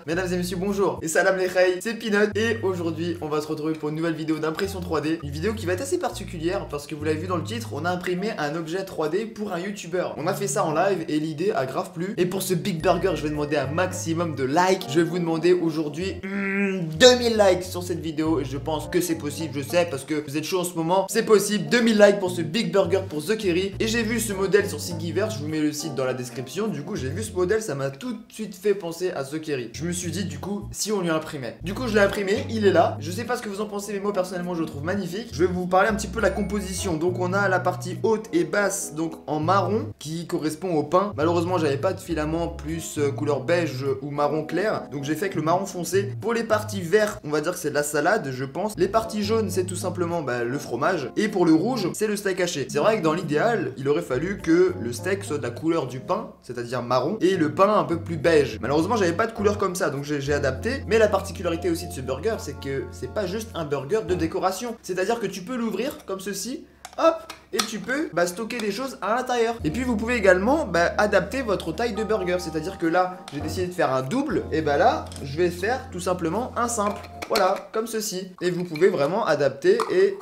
Mesdames et messieurs, bonjour. Et salam les khaïs, c'est Peanut. Et aujourd'hui, on va se retrouver pour une nouvelle vidéo d'impression 3D. Une vidéo qui va être assez particulière parce que vous l'avez vu dans le titre, on a imprimé un objet 3D pour un youtubeur. On a fait ça en live et l'idée a grave plu. Et pour ce Big Burger, je vais demander un maximum de likes. Je vais vous demander aujourd'hui 2000 likes sur cette vidéo. Et je pense que c'est possible, je sais, parce que vous êtes chaud en ce moment. C'est possible, 2000 likes pour ce Big Burger pour The Kerry. Et j'ai vu ce modèle sur Thingiverse, je vous mets le site dans la description. Du coup, j'ai vu ce modèle, ça m'a tout de suite fait penser à The Kerry. Je me suis dit, du coup, si on lui imprimait. Du coup, je l'ai imprimé, il est là. Je sais pas ce que vous en pensez, mais moi, personnellement, je le trouve magnifique. Je vais vous parler un petit peu de la composition. Donc, on a la partie haute et basse, donc en marron, qui correspond au pain. Malheureusement, j'avais pas de filament plus couleur beige ou marron clair. Donc, j'ai fait avec le marron foncé. Pour les parties vertes, on va dire que c'est de la salade, je pense. Les parties jaunes, c'est tout simplement le fromage. Et pour le rouge, c'est le steak haché. C'est vrai que dans l'idéal, il aurait fallu que le steak soit de la couleur du pain, c'est-à-dire marron, et le pain un peu plus beige. Malheureusement, j'avais pas de couleur comme ça, donc j'ai adapté. Mais la particularité aussi de ce burger, c'est que c'est pas juste un burger de décoration. C'est-à-dire que tu peux l'ouvrir comme ceci, hop, et tu peux stocker des choses à l'intérieur. Et puis vous pouvez également adapter votre taille de burger. C'est-à-dire que là, j'ai décidé de faire un double, et là, je vais faire tout simplement un simple. Voilà, comme ceci. Et vous pouvez vraiment adapter et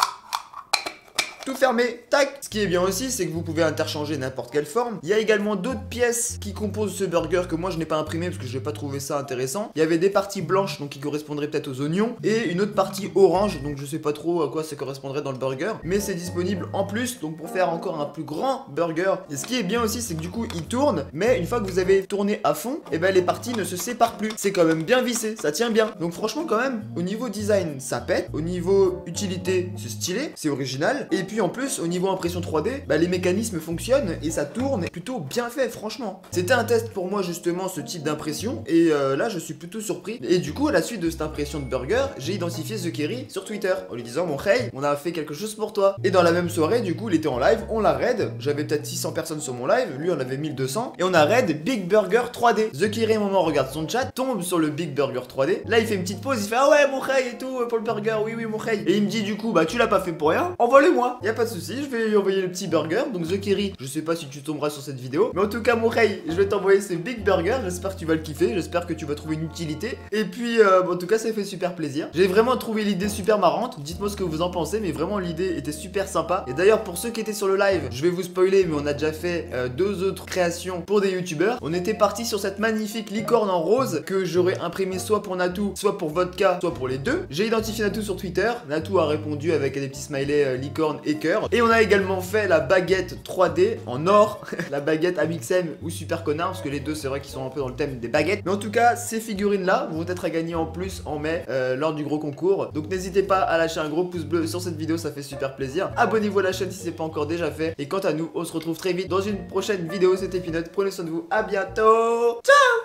tout fermé, tac. Ce qui est bien aussi, c'est que vous pouvez interchanger n'importe quelle forme. Il y a également d'autres pièces qui composent ce burger que moi je n'ai pas imprimé parce que je n'ai pas trouvé ça intéressant. Il y avait des parties blanches, donc qui correspondraient peut-être aux oignons, et une autre partie orange, donc je sais pas trop à quoi ça correspondrait dans le burger, mais c'est disponible en plus, donc pour faire encore un plus grand burger. Et ce qui est bien aussi, c'est que du coup il tourne, mais une fois que vous avez tourné à fond, les parties ne se séparent plus. C'est quand même bien vissé, ça tient bien. Donc franchement quand même, au niveau design, ça pète. Au niveau utilité, c'est stylé, c'est original. Et puis en plus, au niveau impression 3D, les mécanismes fonctionnent et ça tourne plutôt bien fait, franchement. C'était un test pour moi justement ce type d'impression et là je suis plutôt surpris. Et du coup à la suite de cette impression de burger, j'ai identifié The Kerry sur Twitter en lui disant mon hey, on a fait quelque chose pour toi. Et dans la même soirée, du coup il était en live, on l'a raid, j'avais peut-être 600 personnes sur mon live, lui on avait 1200 et on a raid Big Burger 3D. The Kerry au moment regarde son chat, tombe sur le Big Burger 3D. Là il fait une petite pause, il fait ah ouais mon hey et tout pour le burger, oui mon hey. Et il me dit du coup tu l'as pas fait pour rien, envoie-le-moi. Y a pas de souci. Je vais lui envoyer le petit burger. Donc The Kerry, je sais pas si tu tomberas sur cette vidéo, mais en tout cas mon hey, je vais t'envoyer ce Big Burger. J'espère que tu vas le kiffer, j'espère que tu vas trouver une utilité. Et puis en tout cas ça fait super plaisir. J'ai vraiment trouvé l'idée super marrante. Dites-moi ce que vous en pensez, mais vraiment l'idée était super sympa. Et d'ailleurs pour ceux qui étaient sur le live, je vais vous spoiler, mais on a déjà fait deux autres créations pour des youtubeurs. On était parti sur cette magnifique licorne en rose que j'aurais imprimé soit pour Natou, soit pour Vodka, soit pour les deux. J'ai identifié Natou sur Twitter. Natou a répondu avec des petits smileys licorne et cœur. Et on a également fait la baguette 3D en or, la baguette Amixem ou Super Connard, parce que les deux c'est vrai qu'ils sont un peu dans le thème des baguettes. Mais en tout cas, ces figurines là vont être à gagner en plus en mai lors du gros concours. Donc n'hésitez pas à lâcher un gros pouce bleu sur cette vidéo, ça fait super plaisir. Abonnez-vous à la chaîne si c'est pas encore déjà fait. Et quant à nous, on se retrouve très vite dans une prochaine vidéo. C'était Peanut, prenez soin de vous, à bientôt, ciao.